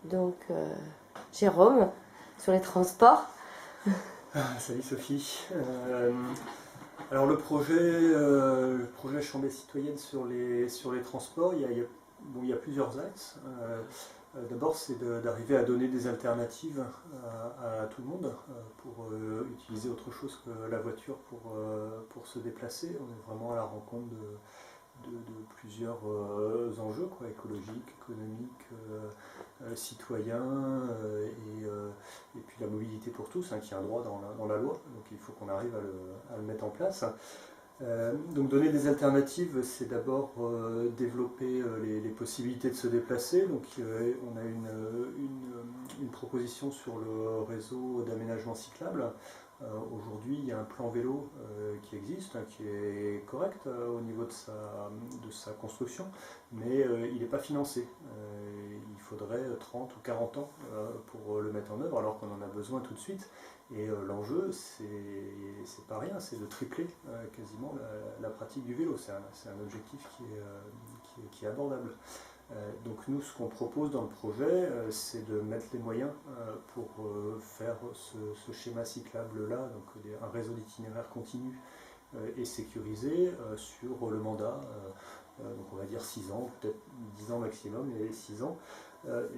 Donc, Jérôme, sur les transports. Salut Sophie. Alors le projet Chambée citoyenne sur les transports, il y a plusieurs axes. D'abord, c'est d'arriver à donner des alternatives à tout le monde pour utiliser autre chose que la voiture pour se déplacer. On est vraiment à la rencontre de plusieurs enjeux, quoi, écologiques, économiques, citoyens, et puis la mobilité pour tous, hein, qui est un droit dans la loi, donc il faut qu'on arrive à le mettre en place. Donc donner des alternatives, c'est d'abord développer les possibilités de se déplacer. Donc on a une proposition sur le réseau d'aménagement cyclable. Aujourd'hui, il y a un plan vélo qui existe, hein, qui est correct au niveau de sa construction, mais il n'est pas financé. Il faudrait 30 ou 40 ans pour le mettre en œuvre, alors qu'on en a besoin tout de suite. Et l'enjeu, c'est pas rien, c'est de tripler quasiment la pratique du vélo. C'est un objectif qui est abordable. Donc nous, ce qu'on propose dans le projet, c'est de mettre les moyens pour faire ce schéma cyclable-là, donc un réseau d'itinéraires continu et sécurisé sur le mandat, donc on va dire 6 ans, peut-être 10 ans maximum, mais 6 ans.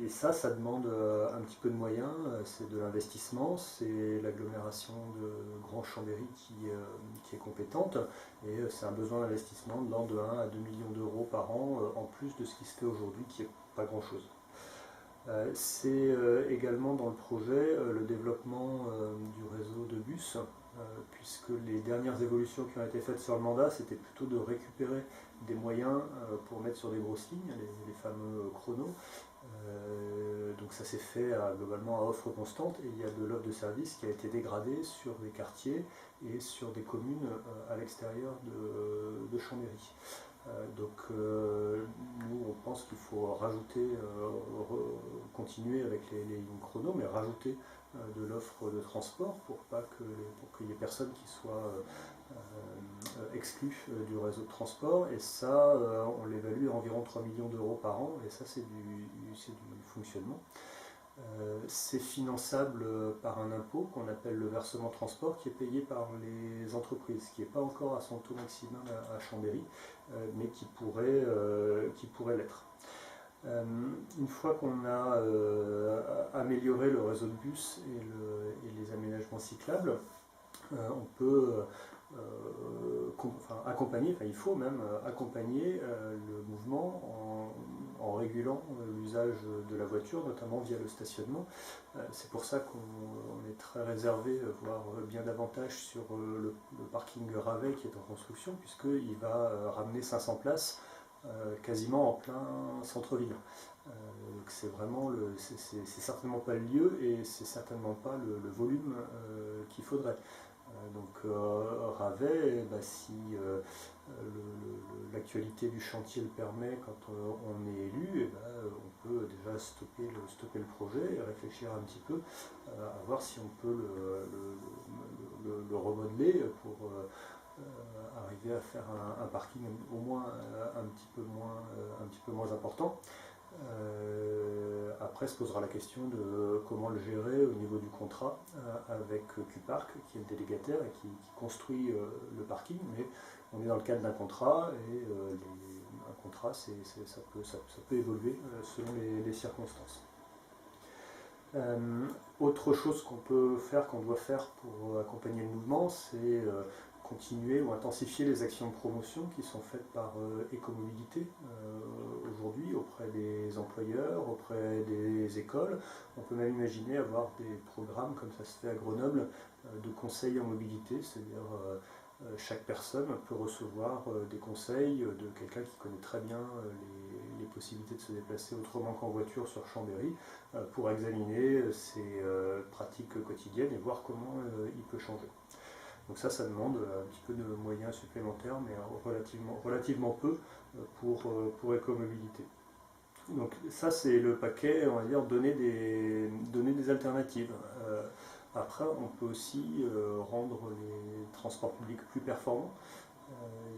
Et ça demande un petit peu de moyens, c'est de l'investissement, c'est l'agglomération de Grand Chambéry qui est compétente, et c'est un besoin d'investissement de l'ordre de 1 à 2 millions d'euros par an, en plus de ce qui se fait aujourd'hui, qui n'est pas grand-chose. C'est également dans le projet le développement du réseau de bus, puisque les dernières évolutions qui ont été faites sur le mandat, c'était plutôt de récupérer des moyens pour mettre sur des grosses lignes, les fameux chronos. Donc ça s'est fait globalement à offre constante, et il y a de l'offre de service qui a été dégradée sur des quartiers et sur des communes à l'extérieur de Chambéry. Donc nous on pense qu'il faut rajouter, continuer avec les lignes chrono, mais rajouter de l'offre de transport pour qu'il n'y ait personne qui soit exclu du réseau de transport, et ça on l'évalue à environ 3 millions d'euros par an, et ça c'est du fonctionnement. C'est finançable par un impôt qu'on appelle le versement transport, qui est payé par les entreprises, qui n'est pas encore à son taux maximum à Chambéry, mais qui pourrait l'être. Une fois qu'on a amélioré le réseau de bus et les aménagements cyclables, on peut accompagner, il faut même accompagner le mouvement en régulant l'usage de la voiture, notamment via le stationnement. C'est pour ça qu'on est très réservé, voire bien davantage, sur le parking Ravet qui est en construction, puisqu'il va ramener 500 places quasiment en plein centre-ville. Donc c'est certainement pas le lieu, et c'est certainement pas le volume qu'il faudrait. Donc Ravet, si l'actualité du chantier le permet, quand on est élu, on peut déjà stopper le projet et réfléchir un petit peu à voir si on peut le remodeler pour arriver à faire un parking au moins un petit peu moins important. Après se posera la question de comment le gérer au niveau du contrat avec Q-Park, qui est le délégataire et qui construit le parking, mais on est dans le cadre d'un contrat, et un contrat ça peut évoluer selon les circonstances. Autre chose qu'on doit faire pour accompagner le mouvement, c'est continuer ou intensifier les actions de promotion qui sont faites par Écomobilité aujourd'hui auprès des employeurs, auprès des écoles. On peut même imaginer avoir des programmes, comme ça se fait à Grenoble, de conseils en mobilité, c'est-à-dire chaque personne peut recevoir des conseils de quelqu'un qui connaît très bien les possibilités de se déplacer autrement qu'en voiture sur Chambéry, pour examiner ses pratiques quotidiennes et voir comment il peut changer. Donc ça demande un petit peu de moyens supplémentaires, mais relativement peu pour Écomobilité. Donc ça c'est le paquet, on va dire, donner des alternatives. Après on peut aussi rendre les transports publics plus performants.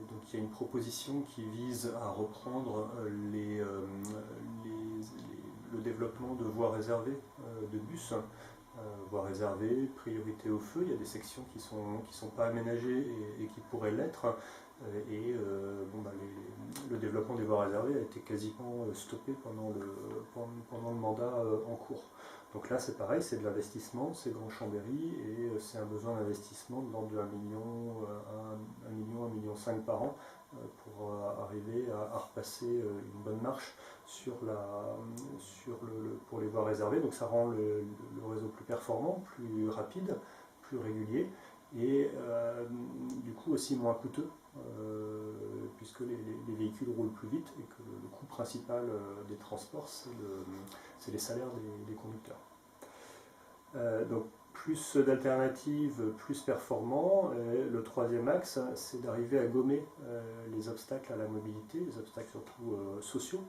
Donc il y a une proposition qui vise à reprendre le développement de voies réservées de bus, voies réservées, priorité au feu. Il y a des sections qui sont pas aménagées et qui pourraient l'être. Le développement des voies réservées a été quasiment stoppé pendant le mandat en cours. Donc là c'est pareil, c'est de l'investissement, c'est Grand Chambéry et c'est un besoin d'investissement de l'ordre de 1 million, 1,5 million par an pour arriver à repasser une bonne marche pour les voies réservées. Donc ça rend le réseau plus performant, plus rapide, plus régulier et du coup aussi moins coûteux puisque les véhicules roulent plus vite et que le coût principal des transports c'est les salaires des conducteurs. Donc plus d'alternatives, plus performants. Le troisième axe, c'est d'arriver à gommer les obstacles à la mobilité, les obstacles surtout sociaux.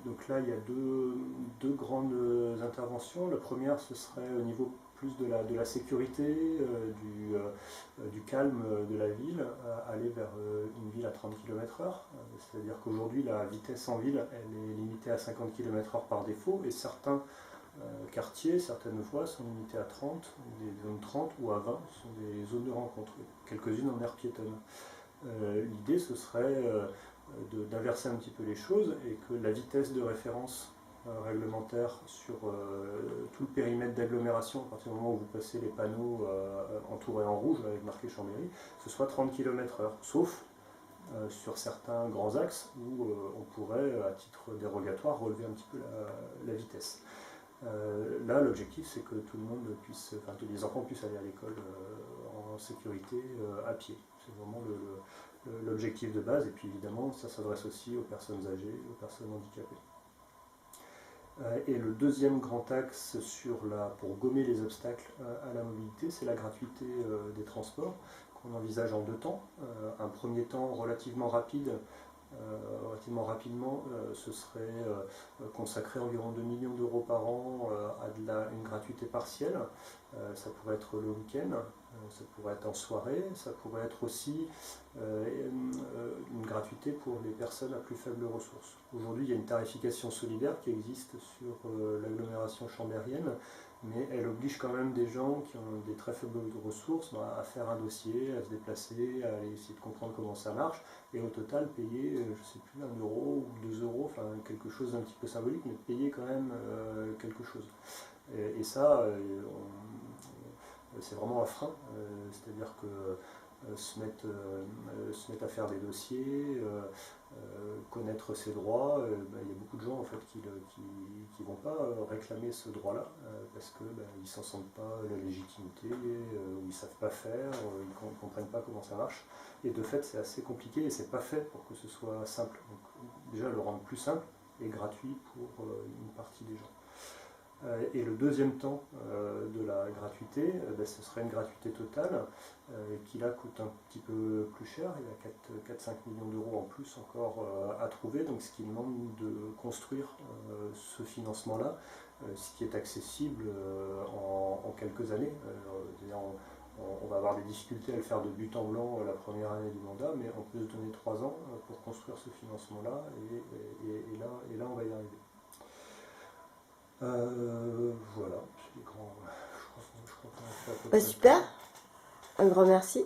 Donc là, il y a deux grandes interventions. La première, ce serait au niveau plus de la sécurité, du calme de la ville, aller vers une ville à 30 km/h. C'est-à-dire qu'aujourd'hui, la vitesse en ville, elle est limitée à 50 km/h par défaut, et certains quartiers, certaines voies sont limitées à 30, des zones 30 ou à 20 sont des zones de rencontre, quelques-unes en aire piétonne. L'idée, ce serait d'inverser un petit peu les choses et que la vitesse de référence réglementaire sur tout le périmètre d'agglomération, à partir du moment où vous passez les panneaux entourés en rouge avec marqué Chambéry, ce soit 30 km/h, sauf sur certains grands axes où on pourrait, à titre dérogatoire, relever un petit peu la vitesse. Là, l'objectif, c'est que tout le monde puisse, enfin, que les enfants puissent aller à l'école en sécurité à pied. C'est vraiment l'objectif de base, et puis évidemment, ça s'adresse aussi aux personnes âgées, aux personnes handicapées. Et le deuxième grand axe pour gommer les obstacles à la mobilité, c'est la gratuité des transports, qu'on envisage en deux temps. Un premier temps relativement rapidement, ce serait consacrer environ 2 millions d'euros par an à une gratuité partielle. Ça pourrait être le week-end, ça pourrait être en soirée, ça pourrait être aussi une gratuité pour les personnes à plus faibles ressources. Aujourd'hui, il y a une tarification solidaire qui existe sur l'agglomération chambérienne, mais elle oblige quand même des gens qui ont des très faibles ressources à faire un dossier, à se déplacer, à aller essayer de comprendre comment ça marche, et au total payer, je ne sais plus, 1 euro ou 2 euros, enfin quelque chose d'un petit peu symbolique, mais payer quand même quelque chose. Et ça, c'est vraiment un frein, c'est-à-dire que se mettre à faire des dossiers, connaître ses droits, il y a beaucoup de gens en fait qui vont pas réclamer ce droit-là parce que ils s'en sentent pas la légitimité, ou ils savent pas faire, ils comprennent pas comment ça marche, et de fait c'est assez compliqué et c'est pas fait pour que ce soit simple. Donc déjà le rendre plus simple et gratuit pour une partie des gens. Et le deuxième temps de la gratuité, ce serait une gratuité totale qui là coûte un petit peu plus cher. Il y a 4-5 millions d'euros en plus encore à trouver, donc ce qui demande de construire ce financement-là, ce qui est accessible en quelques années. On va avoir des difficultés à le faire de but en blanc la première année du mandat, mais on peut se donner 3 ans pour construire ce financement-là, et là on va y arriver. Voilà, c'est les grands. Je crois qu'on a fait à peu près. Super, un grand merci.